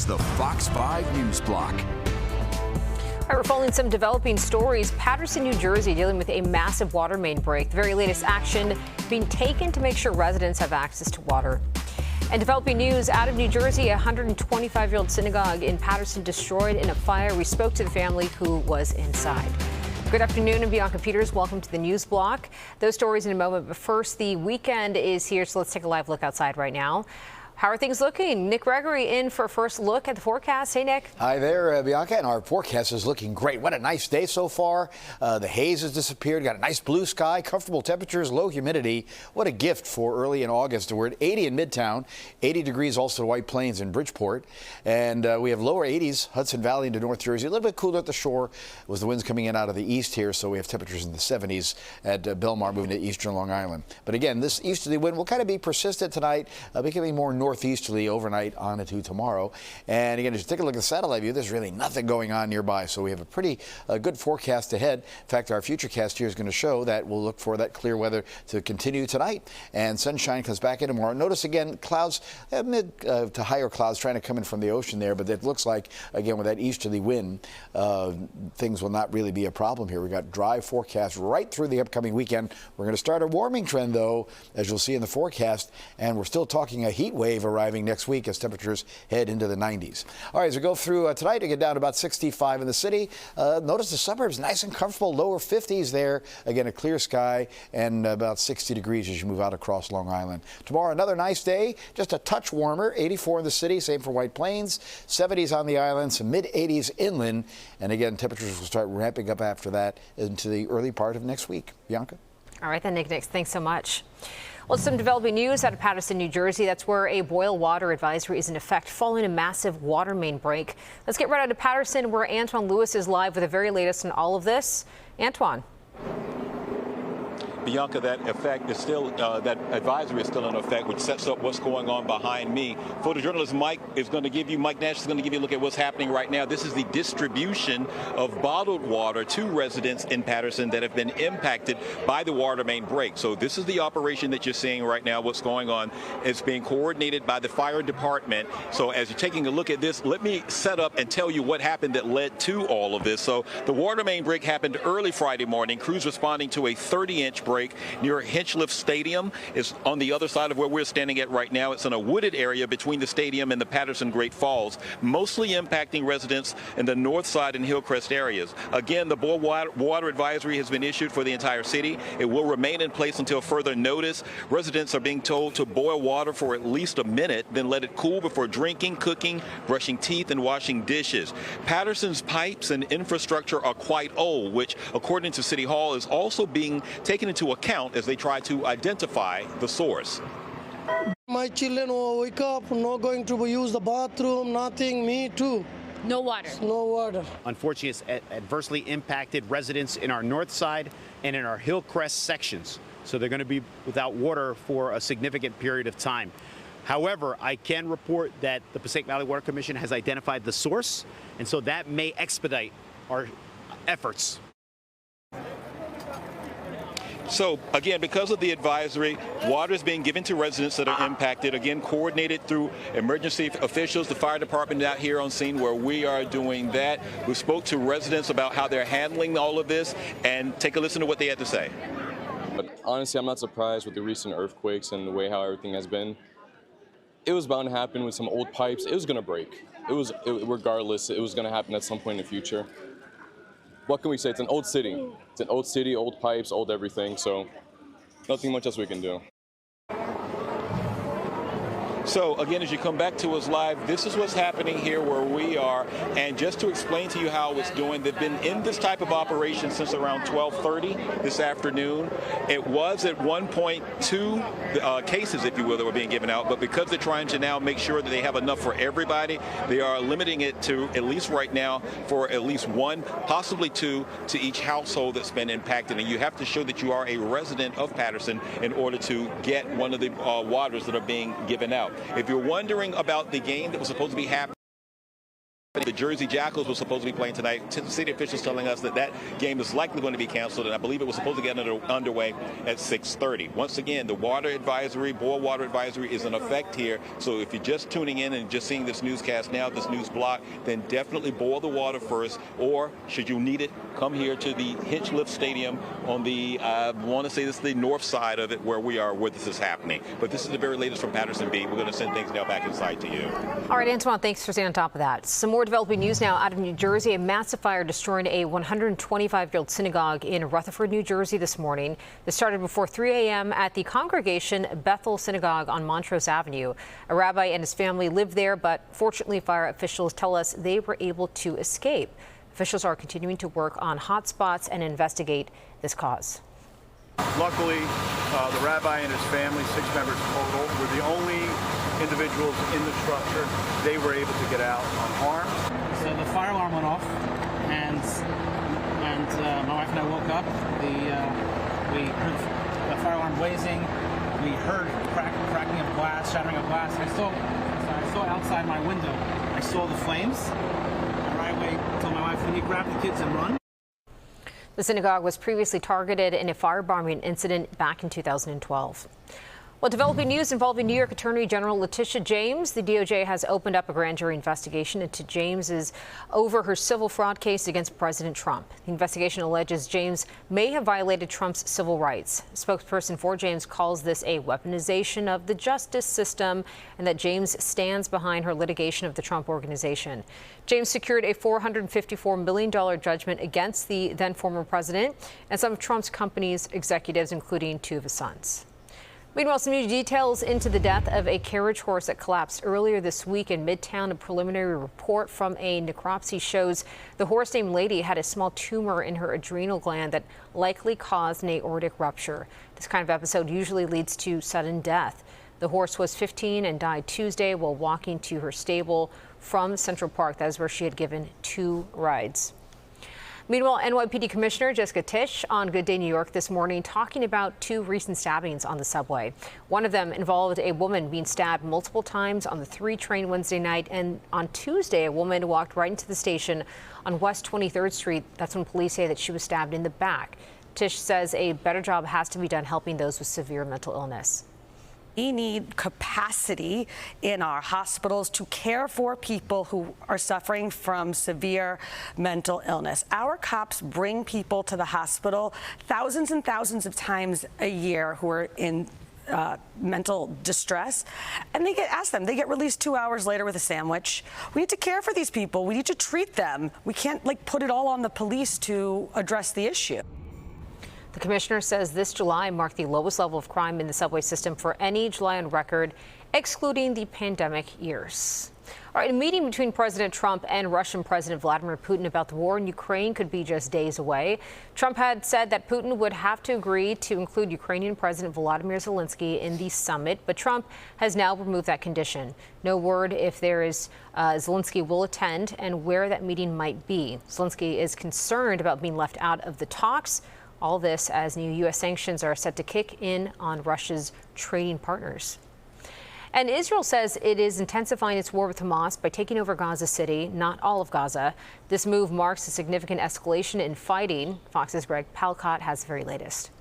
the Fox 5 News Block. All right, we're following some developing stories. Paterson, New Jersey, dealing with a massive water main break. The very latest action being taken to make sure residents have access to water. And developing news out of New Jersey, a 125-year-old synagogue in Paterson destroyed in a fire. We spoke to the family who was inside. Good afternoon, I'm Bianca Peters. Welcome to the News Block. Those stories in a moment, but first, the weekend is here, so let's take a live look outside right now. How are things looking? Nick Gregory in for a first look at the forecast. Hey, Nick. Hi there, Bianca, and our forecast is looking great. What a nice day so far. The haze has disappeared. Got a nice blue sky, comfortable temperatures, low humidity. What a gift for early in August. We're at 80 in Midtown, 80 degrees also to White Plains and Bridgeport. And we have lower 80s, Hudson Valley into North Jersey. A little bit cooler at the shore with the winds coming in out of the east here, so we have temperatures in the 70s at Belmar moving to eastern Long Island. But again, this easterly wind will kind of be persistent tonight, becoming more northeasterly overnight on into tomorrow. And again, as you take a look at the satellite view, there's really nothing going on nearby. So we have a pretty good forecast ahead. In fact, our futurecast here is going to show that we'll look for that clear weather to continue tonight. And sunshine comes back in tomorrow. Notice again, clouds, mid to higher clouds trying to come in from the ocean there. But it looks like, again, with that easterly wind, things will not really be a problem here. We've got dry forecast right through the upcoming weekend. We're going to start a warming trend, though, as you'll see in the forecast. And we're still talking a heat wave arriving next week as temperatures head into the 90s. All right, as we go through tonight, we get down to about 65 in the city. Notice the suburbs nice and comfortable, lower 50s there. Again, a clear sky and about 60 degrees as you move out across Long Island. Tomorrow, another nice day, just a touch warmer, 84 in the city, same for White Plains, 70s on the island, some mid-80s inland. And again, temperatures will start ramping up after that into the early part of next week. Bianca? All right, then, Nick, thanks so much. Well, some developing news out of Paterson, New Jersey. That's where a boil water advisory is in effect following a massive water main break. Let's get right out to Paterson, where Antoine Lewis is live with the very latest on all of this. Antoine. Bianca, that effect is still, that advisory is still in effect, which sets up what's going on behind me. Photojournalist Mike Nash is going to give you a look at what's happening right now. This is the distribution of bottled water to residents in Paterson that have been impacted by the water main break. So this is the operation that you're seeing right now. What's going on is being coordinated by the fire department. So as you're taking a look at this, let me set up and tell you what happened that led to all of this. So the water main break happened early Friday morning. Crews responding to a 30-inch break near Hinchliffe Stadium is on the other side of where we're standing at right now. It's in a wooded area between the stadium and the Paterson Great Falls, mostly impacting residents in the north side and Hillcrest areas. Again, the boil water advisory has been issued for the entire city. It will remain in place until further notice. Residents are being told to boil water for at least a minute, then let it cool before drinking, cooking, brushing teeth, and washing dishes. Paterson's pipes and infrastructure are quite old, which, according to City Hall, is also being taken into account as they try to identify the source. My children will wake up, not going to use the bathroom, nothing, me too. No water. No water. Unfortunately, it's adversely impacted residents in our north side and in our Hillcrest sections. So they're going to be without water for a significant period of time. However, I can report that the Passaic Valley Water Commission has identified the source, and so that may expedite our efforts. So, again, because of the advisory, water is being given to residents that are impacted, again, coordinated through emergency officials, the fire department out here on scene where we are doing that. We spoke to residents about how they're handling all of this, and take a listen to what they had to say. But honestly, I'm not surprised with the recent earthquakes and the way how everything has been. It was bound to happen with some old pipes. It was going to break. Regardless, it was going to happen at some point in the future. What can we say? It's an old city. It's an old city, old pipes, old everything, so nothing much else we can do. So, again, as you come back to us live, this is what's happening here where we are. And just to explain to you how it's doing, they've been in this type of operation since around 12:30 this afternoon. It was at one point 2 cases, if you will, that were being given out. But because they're trying to now make sure that they have enough for everybody, they are limiting it to, at least right now, for at least 1, possibly 2 to each household that's been impacted. And you have to show that you are a resident of Paterson in order to get one of the waters that are being given out. If you're wondering about the game that was supposed to be happening The Jersey Jackals were supposed to be playing tonight. City officials telling us that that game is likely going to be canceled, and I believe it was supposed to get underway at 6:30. Once again, the water advisory, boil water advisory is in effect here. So if you're just tuning in and just seeing this newscast now, this news block, then definitely boil the water first, or should you need it, come here to the Hinchliffe Stadium on the, I want to say this is the north side of it where we are, where this is happening. But this is the very latest from Paterson B. We're going to send things now back inside to you. All right, Antoine, thanks for staying on top of that. Some more developing news now out of New Jersey. A massive fire destroying a 125-year-old synagogue in Rutherford, New Jersey this morning. This started before 3 a.m. at the Congregation Bethel Synagogue on Montrose Avenue. A rabbi and his family lived there, but fortunately, fire officials tell us they were able to escape. Officials are continuing to work on hot spots and investigate this cause. Luckily, the rabbi and his family, 6 members total, were the only individuals in the structure. They were able to get out unharmed. So the fire alarm went off, and my wife and I woke up. We heard the fire alarm blazing. We heard cracking of glass, shattering of glass. I saw outside my window. I saw the flames. I right away told my wife, "We need to grab the kids and run." The synagogue was previously targeted in a firebombing incident back in 2012. Well, developing news involving New York Attorney General Letitia James. The DOJ has opened up a grand jury investigation into James's over her civil fraud case against President Trump. The investigation alleges James may have violated Trump's civil rights. A spokesperson for James calls this a weaponization of the justice system and that James stands behind her litigation of the Trump organization. James secured a $454 million judgment against the then former president and some of Trump's company's executives, including 2 of his sons. Meanwhile, some new details into the death of a carriage horse that collapsed earlier this week in Midtown. A preliminary report from a necropsy shows the horse named Lady had a small tumor in her adrenal gland that likely caused an aortic rupture. This kind of episode usually leads to sudden death. The horse was 15 and died Tuesday while walking to her stable from Central Park. That is where she had given 2 rides. Meanwhile, NYPD Commissioner Jessica Tisch on Good Day New York this morning talking about 2 recent stabbings on the subway. One of them involved a woman being stabbed multiple times on the 3 train Wednesday night, and on Tuesday, a woman walked right into the station on West 23rd Street. That's when police say that she was stabbed in the back. Tisch says a better job has to be done helping those with severe mental illness. We need capacity in our hospitals to care for people who are suffering from severe mental illness. Our cops bring people to the hospital thousands and thousands of times a year who are in mental distress, and they get released 2 hours later with a sandwich. We need to care for these people. We need to treat them. We can't put it all on the police to address the issue. The commissioner says this July marked the lowest level of crime in the subway system for any July on record, excluding the pandemic years. All right, a meeting between President Trump and Russian President Vladimir Putin about the war in Ukraine could be just days away. Trump had said that Putin would have to agree to include Ukrainian President Volodymyr Zelensky in the summit, but Trump has now removed that condition. No word if Zelensky will attend and where that meeting might be. Zelensky is concerned about being left out of the talks. All this as new U.S. sanctions are set to kick in on Russia's trading partners. And Israel says it is intensifying its war with Hamas by taking over Gaza City, not all of Gaza. This move marks a significant escalation in fighting. Fox's Greg Palcott has the very latest.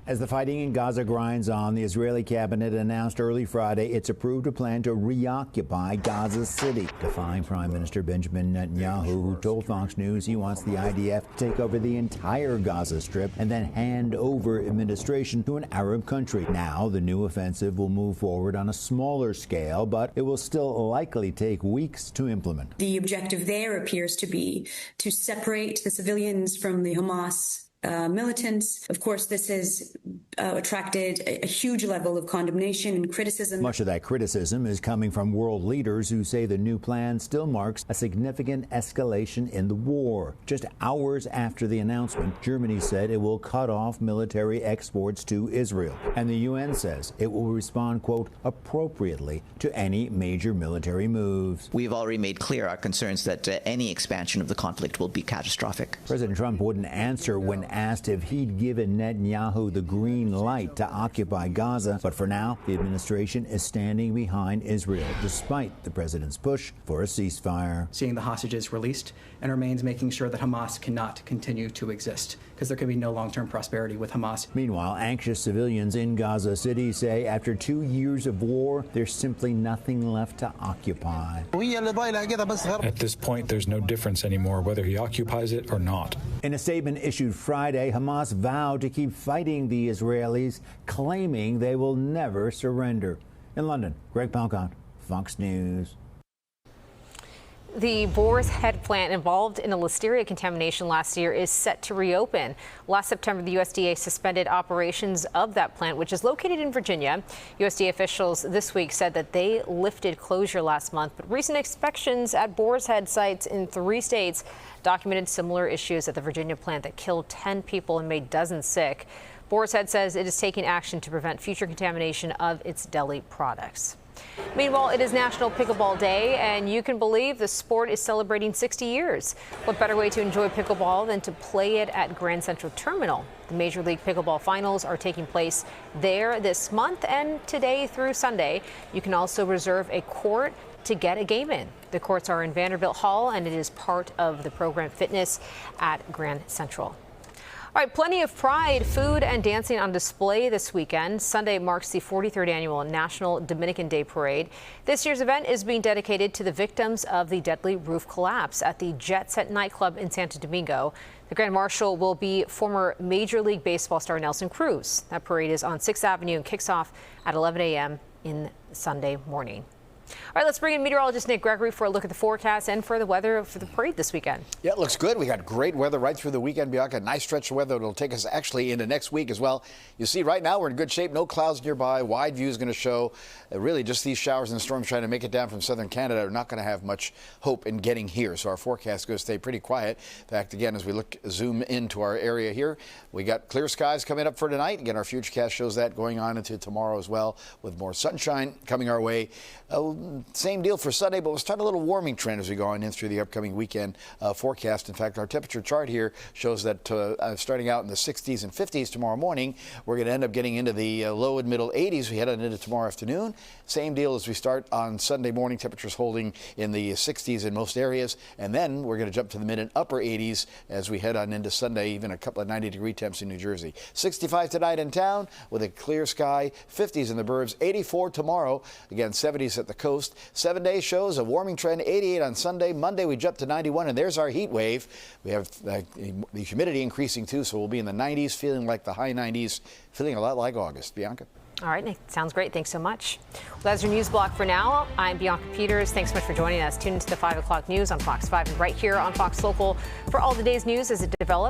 As the fighting in Gaza grinds on, the Israeli cabinet announced early Friday it's approved a plan to reoccupy Gaza City, defying Prime Minister Benjamin Netanyahu, who told Fox News he wants the IDF to take over the entire Gaza Strip and then hand over administration to an Arab country. Now, the new offensive will move forward on a smaller scale, but it will still likely take weeks to implement. The objective there appears to be to separate the civilians from the Hamas militants. Of course, this has attracted a huge level of condemnation and criticism. Much of that criticism is coming from world leaders who say the new plan still marks a significant escalation in the war. Just hours after the announcement, Germany said it will cut off military exports to Israel. And the UN says it will respond, quote, appropriately to any major military moves. We've already made clear our concerns that any expansion of the conflict will be catastrophic. President Trump wouldn't answer when asked if he'd given Netanyahu the green light to occupy Gaza. But for now, the administration is standing behind Israel, despite the president's push for a ceasefire. Seeing the hostages released and remains making sure that Hamas cannot continue to exist, because there can be no long-term prosperity with Hamas. Meanwhile, anxious civilians in Gaza City say after 2 years of war, there's simply nothing left to occupy. At this point, there's no difference anymore whether he occupies it or not. In a statement issued Friday, Hamas vowed to keep fighting the Israelis, claiming they will never surrender. In London, Greg Palcott, Fox News. The Boris Head plant involved in a listeria contamination last year is set to reopen. Last September, the USDA suspended operations of that plant, which is located in Virginia. USDA officials this week said that they lifted closure last month, but recent inspections at Boris Head sites in 3 states documented similar issues at the Virginia plant that killed 10 people and made dozens sick. Boris Head says it is taking action to prevent future contamination of its deli products. Meanwhile, it is National Pickleball Day, and you can believe the sport is celebrating 60 years. What better way to enjoy pickleball than to play it at Grand Central Terminal? The Major League Pickleball Finals are taking place there this month and today through Sunday. You can also reserve a court to get a game in. The courts are in Vanderbilt Hall, and it is part of the program Fitness at Grand Central. All right, plenty of pride, food, and dancing on display this weekend. Sunday marks the 43rd annual National Dominican Day Parade. This year's event is being dedicated to the victims of the deadly roof collapse at the Jet Set nightclub in Santo Domingo. The Grand Marshal will be former Major League Baseball star Nelson Cruz. That parade is on 6th Avenue and kicks off at 11 a.m. in Sunday morning. All right, let's bring in meteorologist Nick Gregory for a look at the forecast and for the weather for the parade this weekend. Yeah, it looks good. We got great weather right through the weekend, Bianca. Nice stretch of weather. It'll take us actually into next week as well. You see, right now we're in good shape. No clouds nearby. Wide view is going to show really just these showers and storms trying to make it down from southern Canada are not going to have much hope in getting here. So our forecast is going to stay pretty quiet. In fact, again, as we zoom into our area here, we got clear skies coming up for tonight. Again, our futurecast shows that going on into tomorrow as well, with more sunshine coming our way. Same deal for Sunday, but we'll start a little warming trend as we go on in through the upcoming weekend forecast. In fact, our temperature chart here shows that starting out in the 60s and 50s tomorrow morning, we're going to end up getting into the low and middle 80s. We head on into tomorrow afternoon. Same deal as we start on Sunday morning, temperatures holding in the 60s in most areas. And then we're going to jump to the mid and upper 80s as we head on into Sunday, even a couple of 90-degree temps in New Jersey. 65 tonight in town with a clear sky, 50s in the burbs, 84 tomorrow. Again, 70s at the coast. 7-day shows a warming trend, 88 on Sunday. Monday we jump to 91, and there's our heat wave. We have the humidity increasing too, so we'll be in the 90s, feeling like the high 90s, feeling a lot like August. Bianca. All right, Nick, sounds great. Thanks so much. Well, that's your news block for now. I'm Bianca Peters. Thanks so much for joining us. Tune into the 5 o'clock news on Fox 5 and right here on Fox Local for all the day's news as it develops.